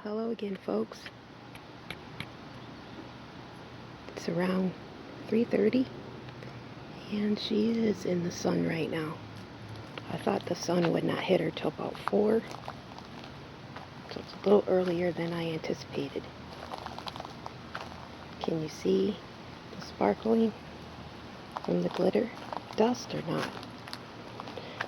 Hello again, folks. It's around 3:30 and she is in the sun right now. I thought the sun would not hit her till about 4, so it's a little earlier than I anticipated. Can you see the sparkling from the glitter dust or not?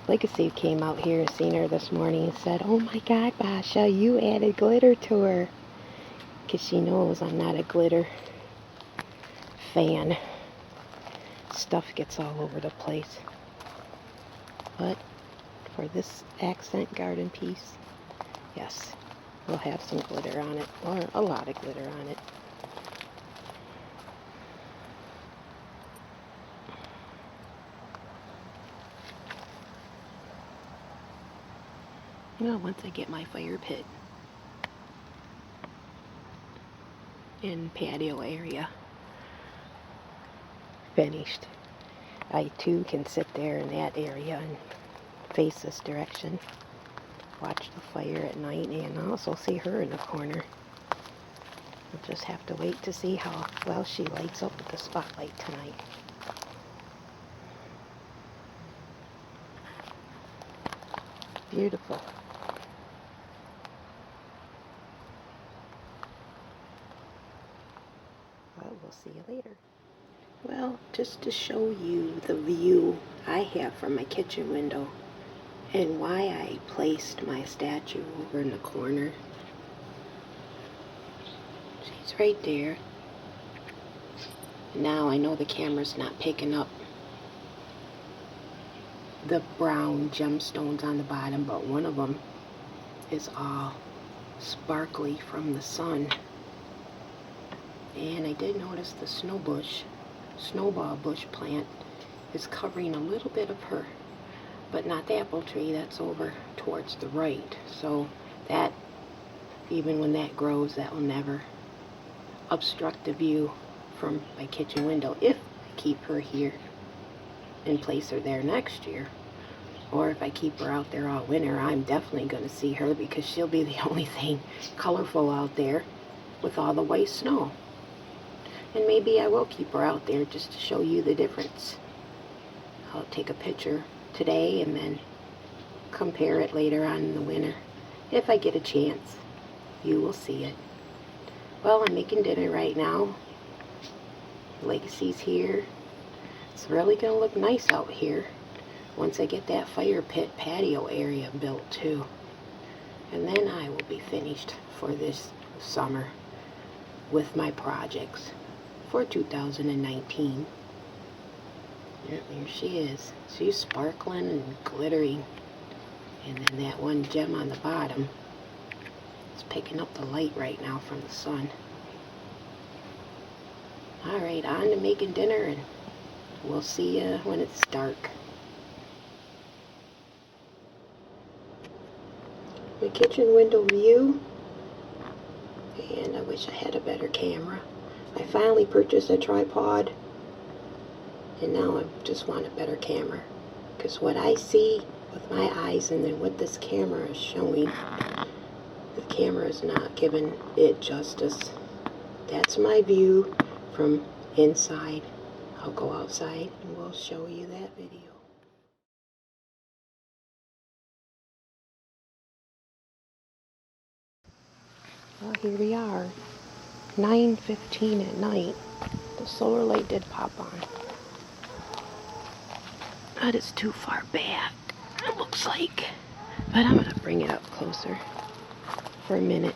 Legacy came out here and seen her this morning and said, "Oh my God, Babcia, you added glitter to her." Because she knows I'm not a glitter fan. Stuff gets all over the place. But for this accent garden piece, yes, we'll have some glitter on it, or a lot of glitter on it. Well, once I get my fire pit and patio area finished, I too can sit there in that area and face this direction, watch the fire at night, and also see her in the corner. We'll just have to wait to see how well she lights up with the spotlight tonight. Beautiful. Well, we'll see you later. Well, just to show you the view I have from my kitchen window and why I placed my statue over in the corner. She's right there. Now I know the camera's not picking up the brown gemstones on the bottom, but one of them is all sparkly from the sun. And I did notice the snowball bush plant is covering a little bit of her, but not the apple tree. That's over towards the right, so that, even when that grows, that will never obstruct the view from my kitchen window if I keep her here and place her there next year. Or if I keep her out there all winter, I'm definitely going to see her, because she'll be the only thing colorful out there with all the white snow. And maybe I will keep her out there just to show you the difference. I'll take a picture today and then compare it later on in the winter. If I get a chance, you will see it. Well, I'm making dinner right now. Legacy's here. It's really going to look nice out here once I get that fire pit patio area built too. And then I will be finished for this summer with my projects for 2019. There she is. She's sparkling and glittering. And then that one gem on the bottom is picking up the light right now from the sun. Alright, on to making dinner, and we'll see you when it's dark. My kitchen window view, and I wish I had a better camera. I finally purchased a tripod, and now I just want a better camera, because what I see with my eyes and then what this camera is showing, the camera is not giving it justice. That's my view from inside. I'll go outside and we'll show you that video. Well, here we are, 9:15 at night. The solar light did pop on. That is too far back, it looks like. But I'm going to bring it up closer for a minute.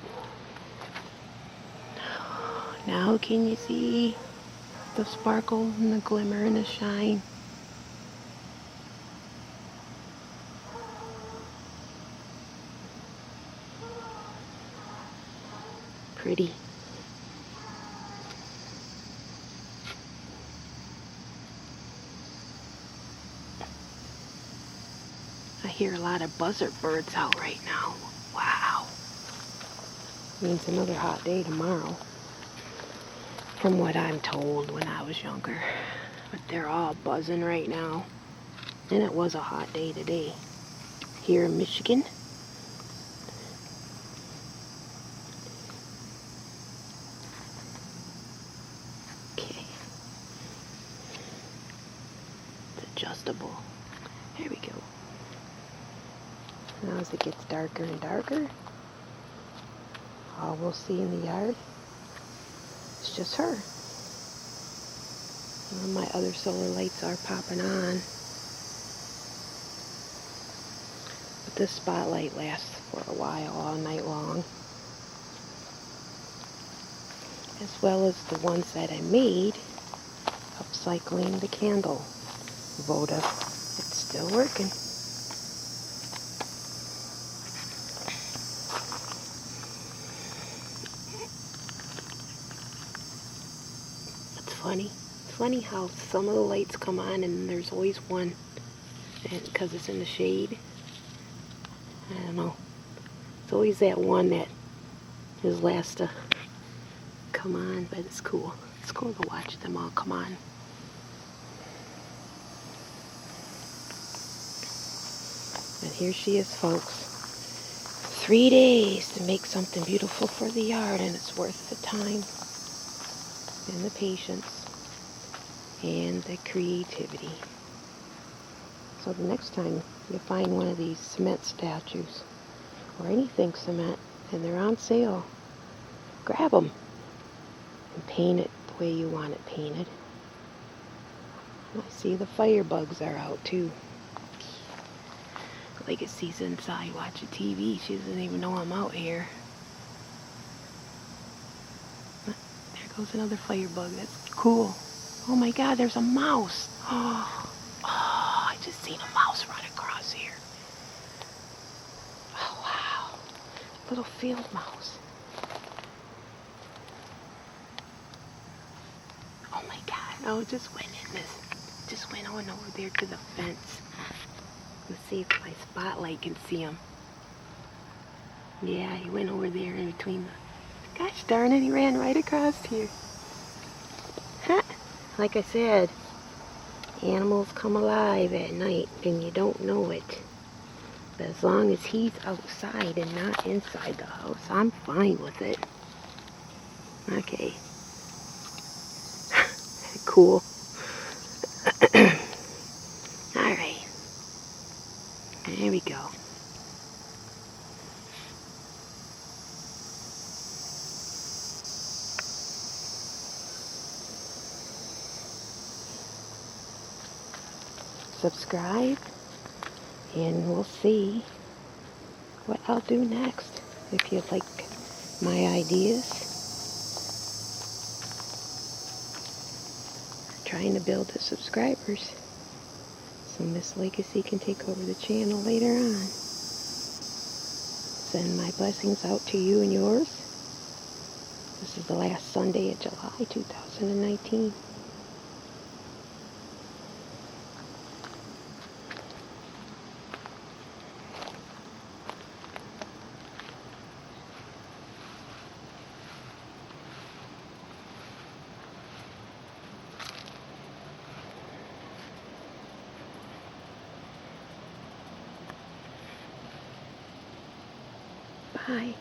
Now can you see the sparkle and the glimmer and the shine? Pretty. I hear a lot of buzzard birds out right now. Wow. Means another hot day tomorrow, from what I'm told when I was younger. But they're all buzzing right now. And it was a hot day today here in Michigan. Okay. It's adjustable. There we go. Now as it gets darker and darker, all we'll see in the yard is just her. And my other solar lights are popping on. But this spotlight lasts for a while, all night long. As well as the ones that I made, upcycling the candle votive. It's still working. It's funny how some of the lights come on and there's always one, and because it's in the shade. I don't know. It's always that one that is last to come on, but it's cool. It's cool to watch them all come on. And here she is, folks. 3 days to make something beautiful for the yard, and it's worth the time and the patience and the creativity. So the next time you find one of these cement statues or anything cement and they're on sale, grab them and paint it the way you want it painted. I see the firebugs are out too. Legacy's inside watching TV. She doesn't even know I'm out here. There goes another firebug. That's cool. Oh my God, there's a mouse. Oh, I just seen a mouse run across here. Oh wow. Little field mouse. Oh my God. Oh, just went in this. Just went on over there to the fence. Let's see if my spotlight can see him. Yeah, he went over there in between the... Gosh darn it, he ran right across here. Huh. Like I said, animals come alive at night and you don't know it. But as long as he's outside and not inside the house, I'm fine with it. Okay. Cool. Alright. There we go. Subscribe and we'll see what I'll do next. If you like my ideas, trying to build the subscribers so Miss Legacy can take over the channel later on. Send my blessings out to you and yours. This is the last Sunday of July 2019. Bye.